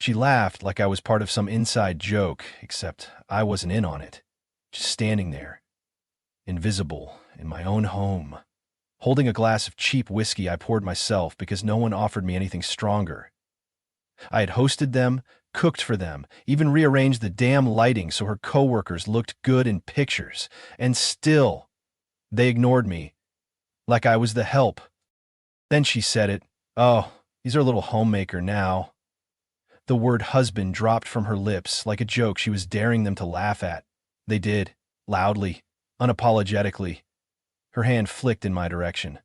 She laughed like I was part of some inside joke, except I wasn't in on it. Just standing there, invisible, in my own home. Holding a glass of cheap whiskey I poured myself because no one offered me anything stronger. I had hosted them, cooked for them, even rearranged the damn lighting so her coworkers looked good in pictures, and still, they ignored me, like I was the help. Then she said it. "Oh, he's our little homemaker now." The word husband dropped from her lips like a joke she was daring them to laugh at. They did, loudly, unapologetically. Her hand flicked in my direction,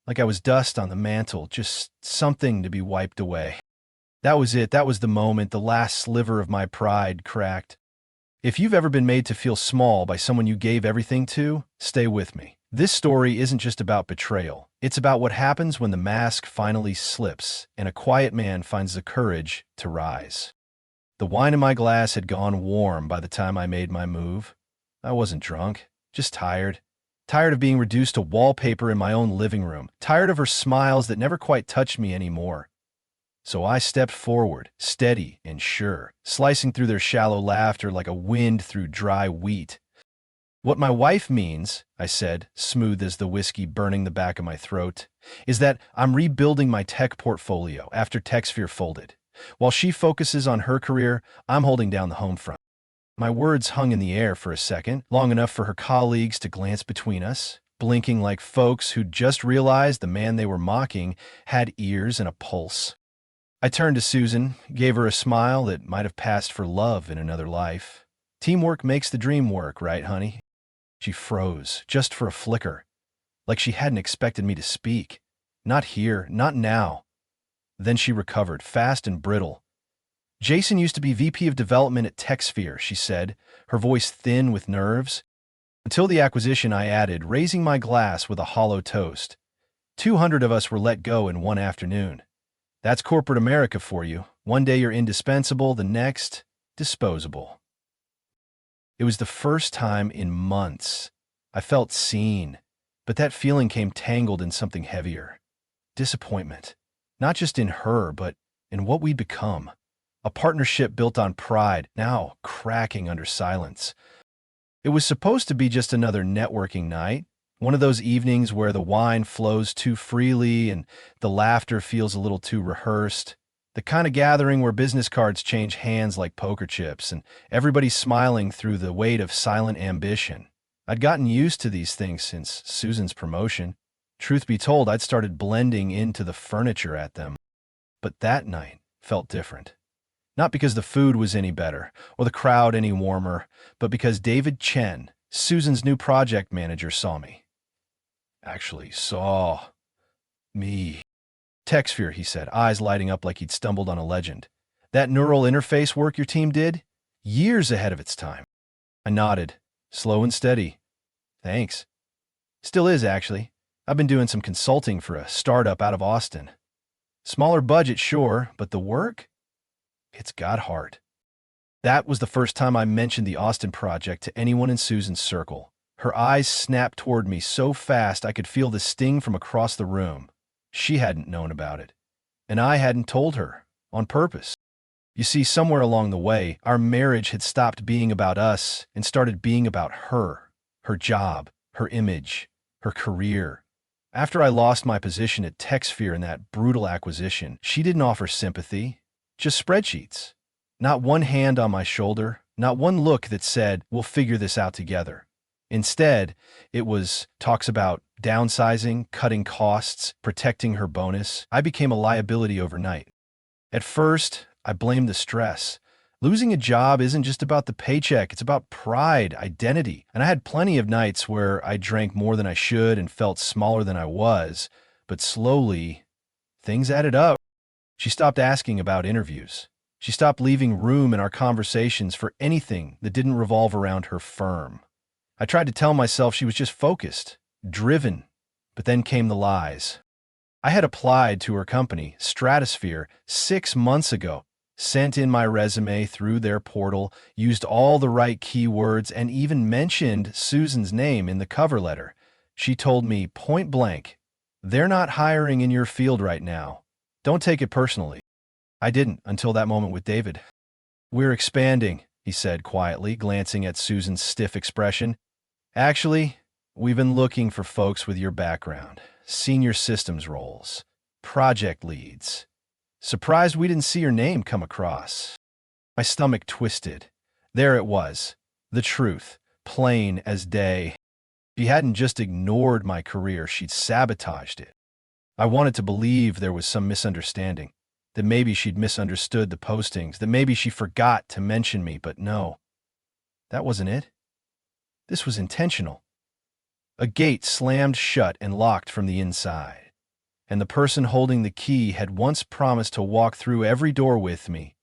like I was dust on the mantle, just something to be wiped away. That was it. That was the moment the last sliver of my pride cracked. If you've ever been made to feel small by someone you gave everything to, stay with me. This story isn't just about betrayal. It's about what happens when the mask finally slips and a quiet man finds the courage to rise. The wine in my glass had gone warm by the time I made my move. I wasn't drunk, just tired. Tired of being reduced to wallpaper in my own living room. Tired of her smiles that never quite touched me anymore. So I stepped forward, steady and sure, slicing through their shallow laughter like a wind through dry wheat. "What my wife means," I said, smooth as the whiskey burning the back of my throat, "is that I'm rebuilding my tech portfolio after TechSphere folded. While she focuses on her career, I'm holding down the home front." My words hung in the air for a second, long enough for her colleagues to glance between us, blinking like folks who'd just realized the man they were mocking had ears and a pulse. I turned to Susan, gave her a smile that might have passed for love in another life. "Teamwork makes the dream work, right, honey?" She froze, just for a flicker, like she hadn't expected me to speak. Not here, not now. Then she recovered, fast and brittle. "Jason used to be VP of Development at TechSphere," she said, her voice thin with nerves. "Until the acquisition," I added, raising my glass with a hollow toast. 200 of us were let go in one afternoon. That's corporate America for you. One day you're indispensable, the next, disposable. It was the first time in months I felt seen, but that feeling came tangled in something heavier. Disappointment. Not just in her, but in what we'd become. A partnership built on pride, now cracking under silence. It was supposed to be just another networking night, one of those evenings where the wine flows too freely and the laughter feels a little too rehearsed. The kind of gathering where business cards change hands like poker chips and everybody's smiling through the weight of silent ambition. I'd gotten used to these things since Susan's promotion. Truth be told, I'd started blending into the furniture at them. But that night felt different. Not because the food was any better or the crowd any warmer, but because David Chen, Susan's new project manager, saw me. Actually saw me. "TechSphere," he said, eyes lighting up like he'd stumbled on a legend. "That neural interface work your team did? Years ahead of its time." I nodded, slow and steady. "Thanks." "Still is, actually. I've been doing some consulting for a startup out of Austin. Smaller budget, sure, but the work? It's got heart." That was the first time I mentioned the Austin project to anyone in Susan's circle. Her eyes snapped toward me so fast I could feel the sting from across the room. She hadn't known about it, and I hadn't told her, on purpose. You see, somewhere along the way, our marriage had stopped being about us and started being about her, her job, her image, her career. After I lost my position at TechSphere in that brutal acquisition, she didn't offer sympathy, just spreadsheets. Not one hand on my shoulder, not one look that said, "We'll figure this out together." Instead, it was talks about downsizing, cutting costs, protecting her bonus. I became a liability overnight. At first, I blamed the stress. Losing a job isn't just about the paycheck, it's about pride, identity. And I had plenty of nights where I drank more than I should and felt smaller than I was. But slowly, things added up. She stopped asking about interviews. She stopped leaving room in our conversations for anything that didn't revolve around her firm. I tried to tell myself she was just focused, driven, but then came the lies. I had applied to her company, Stratosphere, 6 months ago, sent in my resume through their portal, used all the right keywords, and even mentioned Susan's name in the cover letter. She told me point blank, "They're not hiring in your field right now. Don't take it personally." I didn't until that moment with David. "We're expanding," he said quietly, glancing at Susan's stiff expression. "Actually, we've been looking for folks with your background. Senior systems roles. Project leads. Surprised we didn't see your name come across." My stomach twisted. There it was. The truth. Plain as day. She hadn't just ignored my career, she'd sabotaged it. I wanted to believe there was some misunderstanding, that maybe she'd misunderstood the postings, that maybe she forgot to mention me, but no. That wasn't it. This was intentional. A gate slammed shut and locked from the inside, and the person holding the key had once promised to walk through every door with me.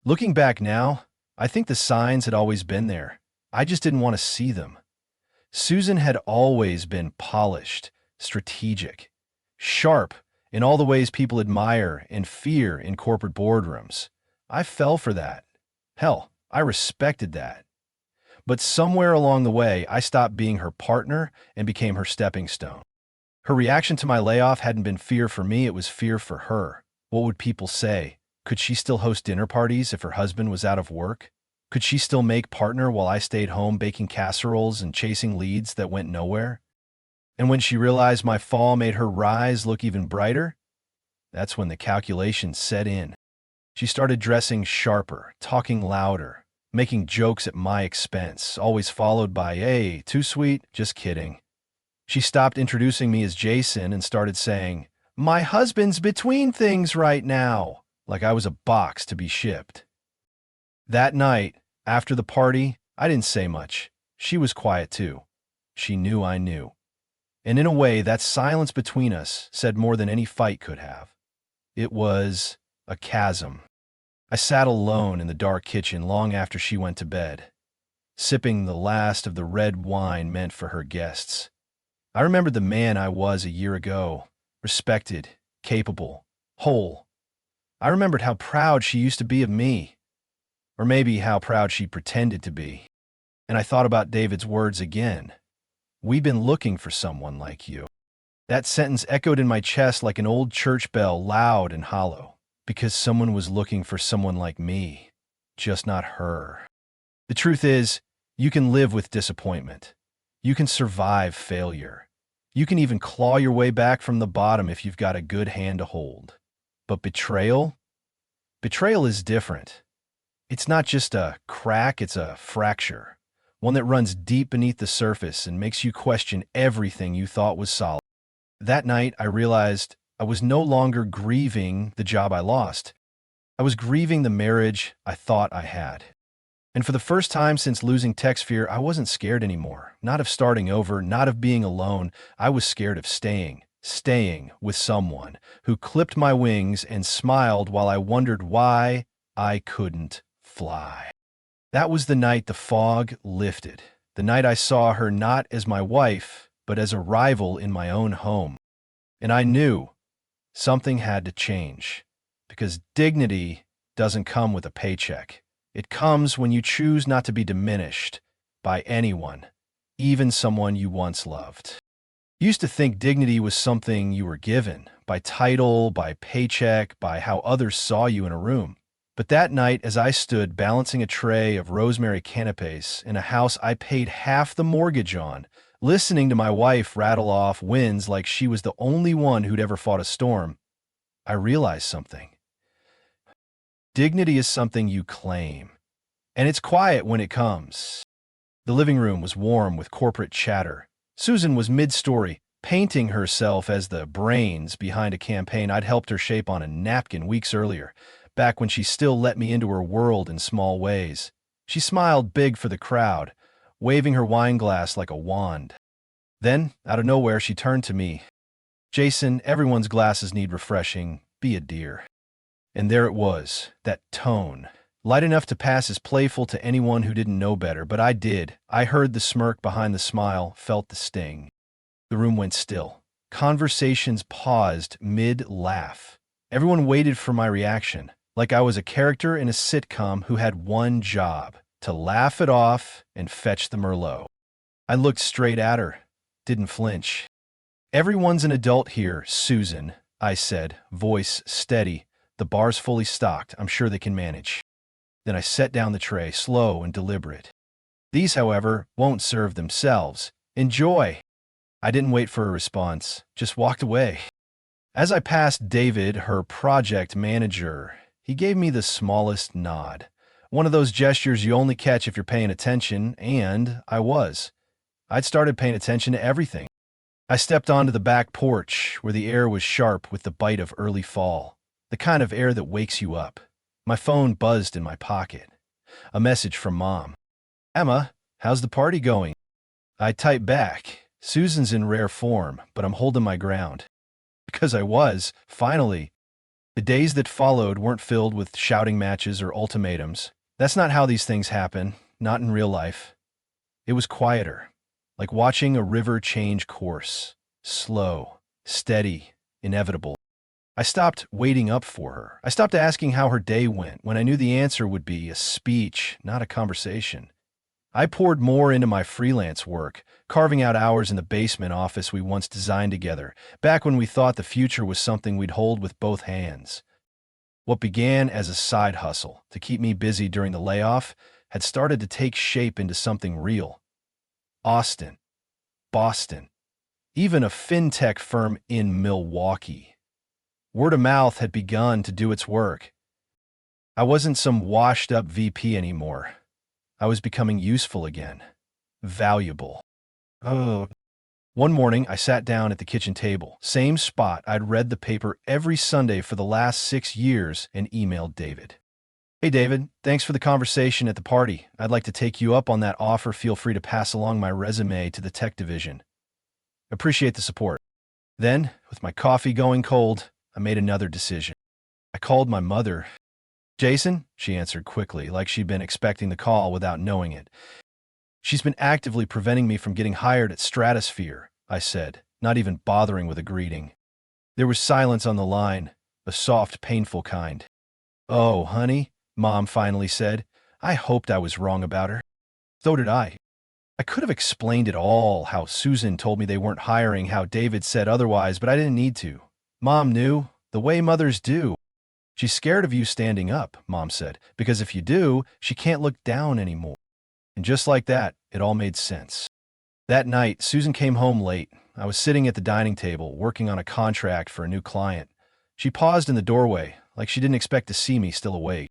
Looking back now, I think the signs had always been there. I just didn't want to see them. Susan had always been polished, strategic, sharp in all the ways people admire and fear in corporate boardrooms. I fell for that. Hell, I respected that. But somewhere along the way, I stopped being her partner and became her stepping stone. Her reaction to my layoff hadn't been fear for me, it was fear for her. What would people say? Could she still host dinner parties if her husband was out of work? Could she still make partner while I stayed home baking casseroles and chasing leads that went nowhere? And when she realized my fall made her rise look even brighter, that's when the calculations set in. She started dressing sharper, talking louder, making jokes at my expense, always followed by, "Hey, too sweet, just kidding." She stopped introducing me as Jason and started saying, "My husband's between things right now," like I was a box to be shipped. That night, after the party, I didn't say much. She was quiet too. She knew I knew. And in a way, that silence between us said more than any fight could have. It was a chasm. I sat alone in the dark kitchen long after she went to bed, sipping the last of the red wine meant for her guests. I remembered the man I was a year ago, respected, capable, whole. I remembered how proud she used to be of me, or maybe how proud she pretended to be. And I thought about David's words again. "We've been looking for someone like you." That sentence echoed in my chest like an old church bell, loud and hollow. Because someone was looking for someone like me, just not her. The truth is, you can live with disappointment. You can survive failure. You can even claw your way back from the bottom if you've got a good hand to hold. But betrayal? Betrayal is different. It's not just a crack, it's a fracture. One that runs deep beneath the surface and makes you question everything you thought was solid. That night, I realized I was no longer grieving the job I lost. I was grieving the marriage I thought I had. And for the first time since losing TechSphere, I wasn't scared anymore. Not of starting over, not of being alone. I was scared of staying with someone who clipped my wings and smiled while I wondered why I couldn't fly. That was the night the fog lifted. The night I saw her not as my wife, but as a rival in my own home. And I knew something had to change, because dignity doesn't come with a paycheck. It comes when you choose not to be diminished by anyone, even someone you once loved. You used to think dignity was something you were given, by title, by paycheck, by how others saw you in a room. But that night, as I stood balancing a tray of rosemary canapes in a house I paid half the mortgage on, listening to my wife rattle off wins like she was the only one who'd ever fought a storm, I realized something. Dignity is something you claim, and it's quiet when it comes. The living room was warm with corporate chatter. Susan was mid-story, painting herself as the brains behind a campaign I'd helped her shape on a napkin weeks earlier, back when she still let me into her world in small ways. She smiled big for the crowd, waving her wine glass like a wand. Then, out of nowhere, she turned to me. "Jason, everyone's glasses need refreshing. Be a dear." And there it was, that tone, light enough to pass as playful to anyone who didn't know better, but I did. I heard the smirk behind the smile, felt the sting. The room went still. Conversations paused mid-laugh. Everyone waited for my reaction, like I was a character in a sitcom who had one job, to laugh it off and fetch the Merlot. I looked straight at her, didn't flinch. "Everyone's an adult here, Susan," I said, voice steady, The bar's fully stocked. I'm sure they can manage. Then I set down the tray, slow and deliberate. These, however, won't serve themselves. Enjoy. I didn't wait for a response, just walked away. As I passed David, her project manager, he gave me the smallest nod. One of those gestures you only catch if you're paying attention, and I was. I'd started paying attention to everything. I stepped onto the back porch, where the air was sharp with the bite of early fall, the kind of air that wakes you up. My phone buzzed in my pocket. A message from Mom. "Emma, how's the party going?" I typed back, "Susan's in rare form, but I'm holding my ground." Because I was, finally. The days that followed weren't filled with shouting matches or ultimatums. That's not how these things happen, not in real life. It was quieter, like watching a river change course. Slow, steady, inevitable. I stopped waiting up for her. I stopped asking how her day went when I knew the answer would be a speech, not a conversation. I poured more into my freelance work, carving out hours in the basement office we once designed together, back when we thought the future was something we'd hold with both hands. What began as a side hustle to keep me busy during the layoff had started to take shape into something real. Austin, Boston, even a fintech firm in Milwaukee. Word of mouth had begun to do its work. I wasn't some washed-up VP anymore. I was becoming useful again. Valuable. Oh. One morning, I sat down at the kitchen table, same spot I'd read the paper every Sunday for the last 6 years, and emailed David. "Hey David, thanks for the conversation at the party. I'd like to take you up on that offer. Feel free to pass along my resume to the tech division. Appreciate the support." Then, with my coffee going cold, I made another decision. I called my mother. "Jason," she answered quickly, like she'd been expecting the call without knowing it. "She's been actively preventing me from getting hired at Stratosphere," I said, not even bothering with a greeting. There was silence on the line, a soft, painful kind. "Oh, honey," Mom finally said. I hoped I was wrong about her. So did I. I could have explained it all, how Susan told me they weren't hiring, how David said otherwise, but I didn't need to. Mom knew, the way mothers do. "She's scared of you standing up," Mom said, "because if you do, she can't look down anymore." And just like that, it all made sense. That night, Susan came home late. I was sitting at the dining table, working on a contract for a new client. She paused in the doorway, like she didn't expect to see me still awake.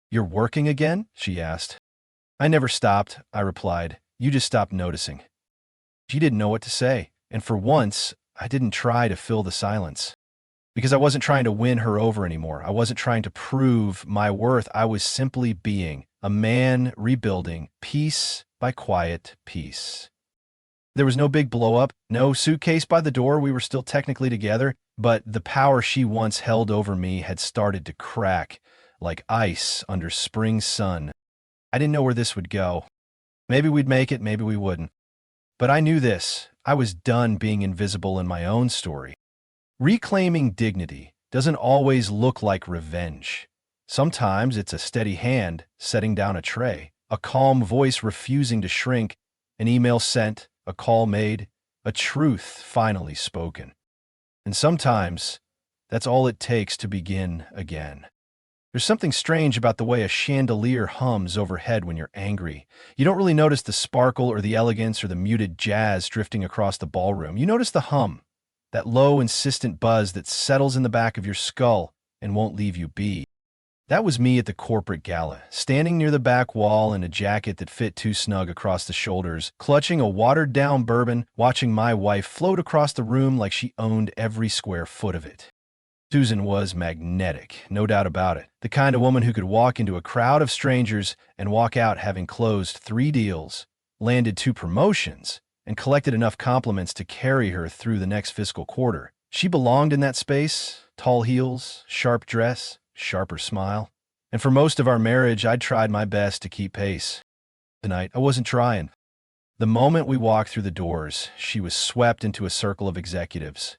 "You're working again?" she asked. "I never stopped," I replied. "You just stopped noticing." She didn't know what to say, and for once, I didn't try to fill the silence. Because I wasn't trying to win her over anymore. I wasn't trying to prove my worth. I was simply being a man rebuilding piece by quiet piece. There was no big blow-up, no suitcase by the door. We were still technically together, but the power she once held over me had started to crack like ice under spring sun. I didn't know where this would go. Maybe we'd make it, maybe we wouldn't. But I knew this. I was done being invisible in my own story. Reclaiming dignity doesn't always look like revenge. Sometimes it's a steady hand setting down a tray, a calm voice refusing to shrink, an email sent, a call made, a truth finally spoken. And sometimes that's all it takes to begin again. There's something strange about the way a chandelier hums overhead when you're angry. You don't really notice the sparkle or the elegance or the muted jazz drifting across the ballroom. You notice the hum. That low, insistent buzz that settles in the back of your skull and won't leave you be. That was me at the corporate gala, standing near the back wall in a jacket that fit too snug across the shoulders, clutching a watered-down bourbon, watching my wife float across the room like she owned every square foot of it. Susan was magnetic, no doubt about it. The kind of woman who could walk into a crowd of strangers and walk out having closed 3 deals, landed 2 promotions, and collected enough compliments to carry her through the next fiscal quarter. She belonged in that space, tall heels, sharp dress, sharper smile. And for most of our marriage, I'd tried my best to keep pace. Tonight, I wasn't trying. The moment we walked through the doors, she was swept into a circle of executives.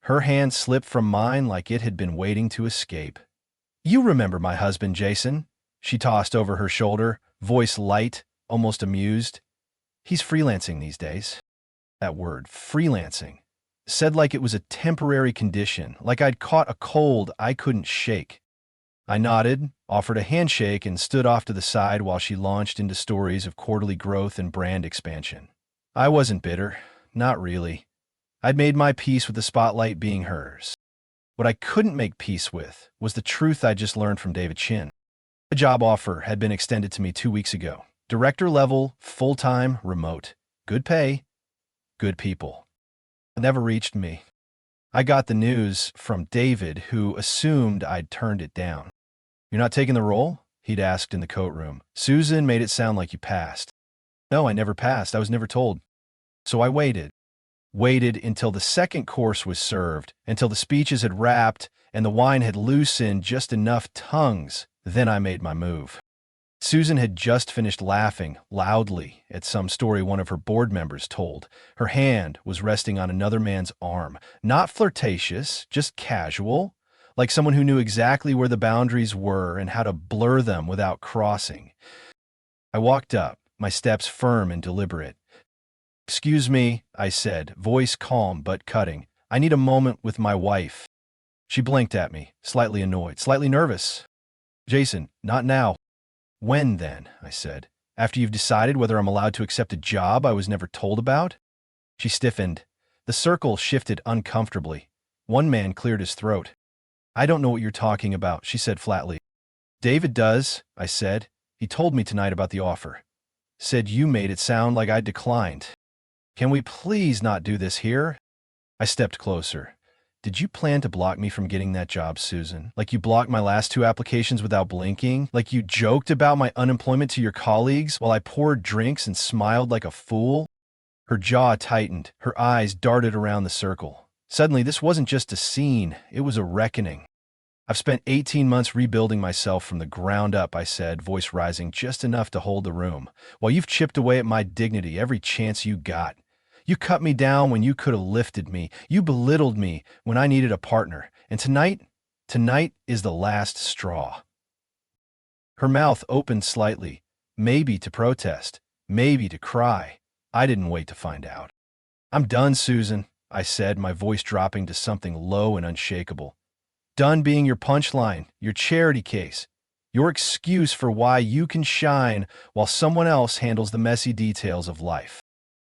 Her hand slipped from mine like it had been waiting to escape. "You remember my husband, Jason," she tossed over her shoulder, voice light, almost amused. "He's freelancing these days." That word, freelancing, said like it was a temporary condition, like I'd caught a cold I couldn't shake. I nodded, offered a handshake, and stood off to the side while she launched into stories of quarterly growth and brand expansion. I wasn't bitter. Not really. I'd made my peace with the spotlight being hers. What I couldn't make peace with was the truth I just learned from David Chin. A job offer had been extended to me 2 weeks ago. Director level, full-time, remote. Good pay, good people. It never reached me. I got the news from David, who assumed I'd turned it down. "You're not taking the role?" he'd asked in the coat room. "Susan made it sound like you passed." "No, I never passed. I was never told." So I waited. Waited until the second course was served, until the speeches had wrapped and the wine had loosened just enough tongues. Then I made my move. Susan had just finished laughing loudly at some story one of her board members told. Her hand was resting on another man's arm. Not flirtatious, just casual, like someone who knew exactly where the boundaries were and how to blur them without crossing. I walked up, my steps firm and deliberate. "Excuse me," I said, voice calm but cutting. "I need a moment with my wife." She blinked at me, slightly annoyed, slightly nervous. "Jason, not now." "When then?" I said. "After you've decided whether I'm allowed to accept a job I was never told about?" She stiffened. The circle shifted uncomfortably. One man cleared his throat. "I don't know what you're talking about," she said flatly. "David does," I said. "He told me tonight about the offer. Said you made it sound like I declined. Can we please not do this here?" I stepped closer. "Did you plan to block me from getting that job, Susan? Like you blocked my last 2 applications without blinking? Like you joked about my unemployment to your colleagues while I poured drinks and smiled like a fool?" Her jaw tightened. Her eyes darted around the circle. Suddenly, this wasn't just a scene. It was a reckoning. "I've spent 18 months rebuilding myself from the ground up," I said, voice rising just enough to hold the room, "while you've chipped away at my dignity every chance you got. You cut me down when you could have lifted me. You belittled me when I needed a partner. And tonight is the last straw." Her mouth opened slightly, maybe to protest, maybe to cry. I didn't wait to find out. "I'm done, Susan," I said, my voice dropping to something low and unshakable. "Done being your punchline, your charity case, your excuse for why you can shine while someone else handles the messy details of life."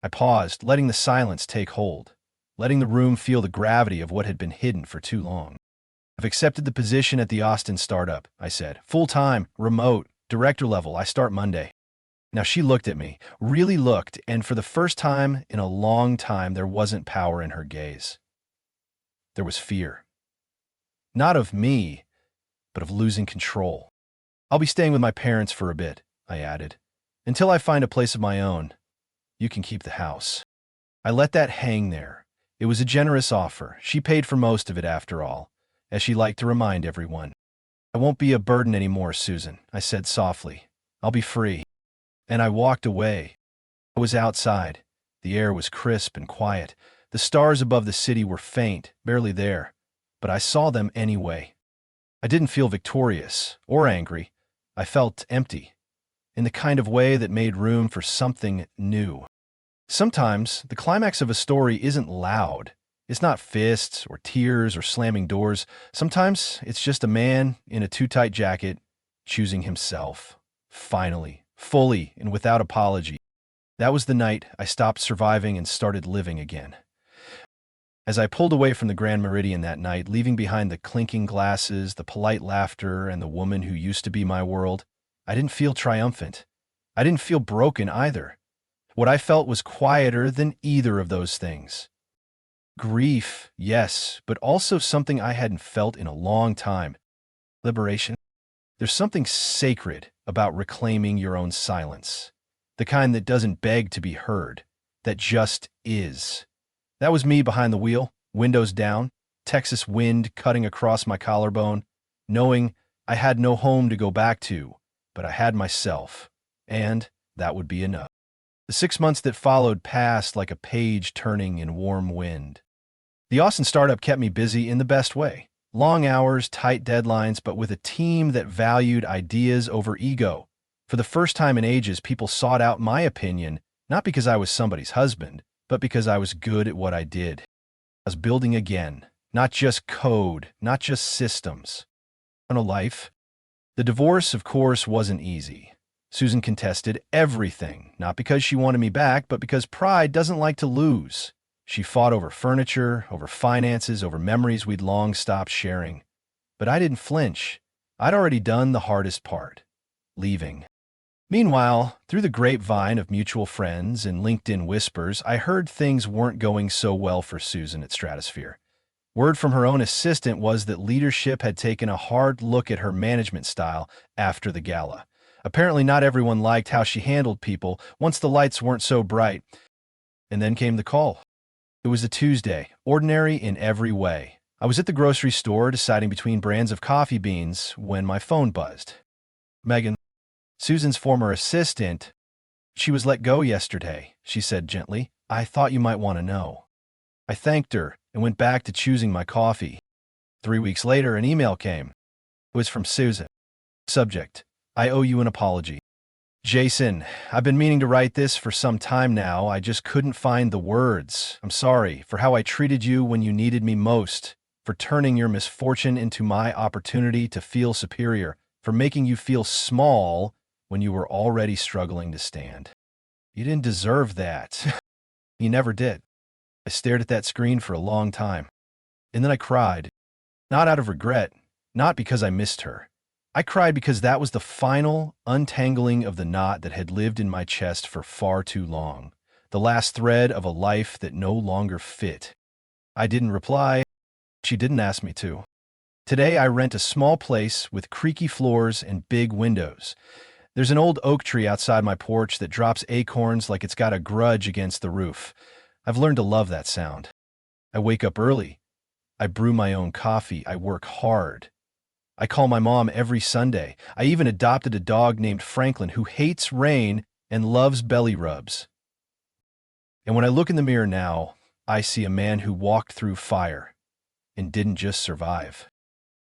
I paused, letting the silence take hold, letting the room feel the gravity of what had been hidden for too long. "I've accepted the position at the Austin startup," I said. "Full-time, remote, director level. I start Monday." Now she looked at me, really looked, and for the first time in a long time there wasn't power in her gaze. There was fear. Not of me, but of losing control. "I'll be staying with my parents for a bit," I added, "until I find a place of my own. You can keep the house." I let that hang there. It was a generous offer. She paid for most of it after all, as she liked to remind everyone. "I won't be a burden anymore, Susan," I said softly. "I'll be free." And I walked away. I was outside. The air was crisp and quiet. The stars above the city were faint, barely there, but I saw them anyway. I didn't feel victorious or angry. I felt empty, in the kind of way that made room for something new. Sometimes the climax of a story isn't loud. It's not fists or tears or slamming doors. Sometimes it's just a man in a too-tight jacket choosing himself. Finally, fully and without apology. That was the night I stopped surviving and started living again. As I pulled away from the Grand Meridian that night, leaving behind the clinking glasses, the polite laughter, and the woman who used to be my world, I didn't feel triumphant. I didn't feel broken either. What I felt was quieter than either of those things. Grief, yes, but also something I hadn't felt in a long time. Liberation. There's something sacred about reclaiming your own silence. The kind that doesn't beg to be heard, that just is. That was me behind the wheel, windows down, Texas wind cutting across my collarbone, knowing I had no home to go back to, but I had myself, and that would be enough. The 6 months that followed passed like a page turning in warm wind. The Austin startup kept me busy in the best way. Long hours, tight deadlines, but with a team that valued ideas over ego. For the first time in ages, people sought out my opinion, not because I was somebody's husband, but because I was good at what I did. I was building again, not just code, not just systems. On a life, The divorce, of course, wasn't easy. Susan contested everything, not because she wanted me back, but because pride doesn't like to lose. She fought over furniture, over finances, over memories we'd long stopped sharing. But I didn't flinch. I'd already done the hardest part, leaving. Meanwhile, through the grapevine of mutual friends and LinkedIn whispers, I heard things weren't going so well for Susan at Stratosphere. Word from her own assistant was that leadership had taken a hard look at her management style after the gala. Apparently not everyone liked how she handled people once the lights weren't so bright. And then came the call. It was a Tuesday, ordinary in every way. I was at the grocery store deciding between brands of coffee beans when my phone buzzed. Megan, Susan's former assistant, she was let go yesterday, she said gently. I thought you might want to know. I thanked her and went back to choosing my coffee. 3 weeks later, an email came. It was from Susan. Subject: I owe you an apology. Jason, I've been meaning to write this for some time now. I just couldn't find the words. I'm sorry for how I treated you when you needed me most, for turning your misfortune into my opportunity to feel superior, for making you feel small when you were already struggling to stand. You didn't deserve that. You never did. I stared at that screen for a long time. And then I cried. Not out of regret, not because I missed her. I cried because that was the final untangling of the knot that had lived in my chest for far too long, the last thread of a life that no longer fit. I didn't reply. She didn't ask me to. Today I rent a small place with creaky floors and big windows. There's an old oak tree outside my porch that drops acorns like it's got a grudge against the roof. I've learned to love that sound. I wake up early. I brew my own coffee. I work hard. I call my mom every Sunday. I even adopted a dog named Franklin who hates rain and loves belly rubs. And when I look in the mirror now, I see a man who walked through fire and didn't just survive.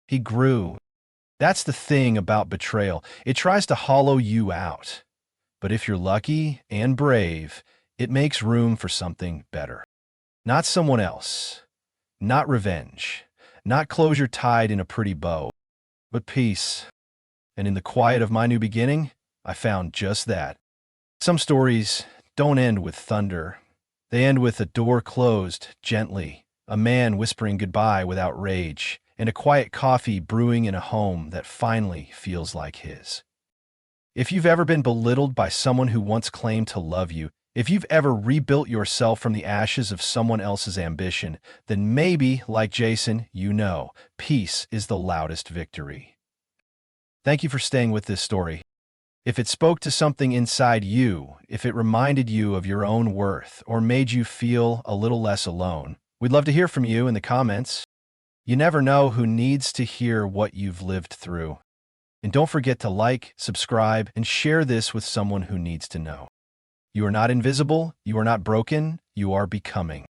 He grew. That's the thing about betrayal. It tries to hollow you out. But if you're lucky and brave, it makes room for something better. Not someone else. Not revenge. Not closure tied in a pretty bow. But peace. And in the quiet of my new beginning, I found just that. Some stories don't end with thunder. They end with a door closed gently, a man whispering goodbye without rage, and a quiet coffee brewing in a home that finally feels like his. If you've ever been belittled by someone who once claimed to love you, if you've ever rebuilt yourself from the ashes of someone else's ambition, then maybe, like Jason, you know, peace is the loudest victory. Thank you for staying with this story. If it spoke to something inside you, if it reminded you of your own worth, or made you feel a little less alone, we'd love to hear from you in the comments. You never know who needs to hear what you've lived through. And don't forget to like, subscribe, and share this with someone who needs to know. You are not invisible, you are not broken, you are becoming.